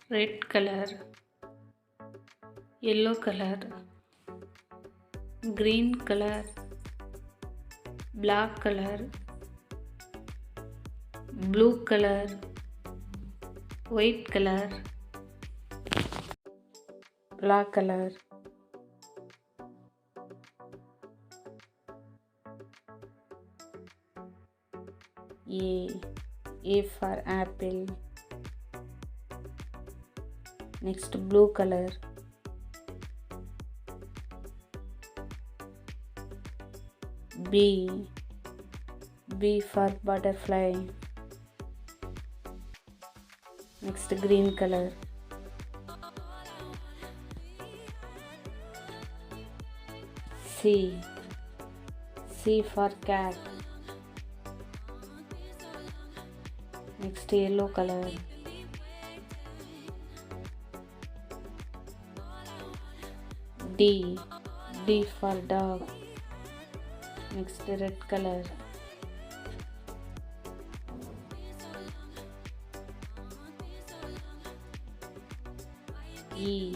red color, yellow color, green color, black color, blue color, white color, black color. A. A for apple. Next, blue color. B. B for butterfly. Next, green color. C. C for cat. Next, yellow color. D. D for dog. Next, red color. E.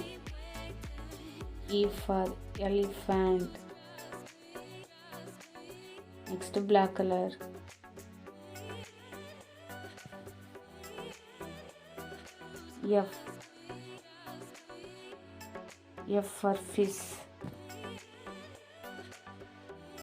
E for elephant. Next, black color. F. F for fish.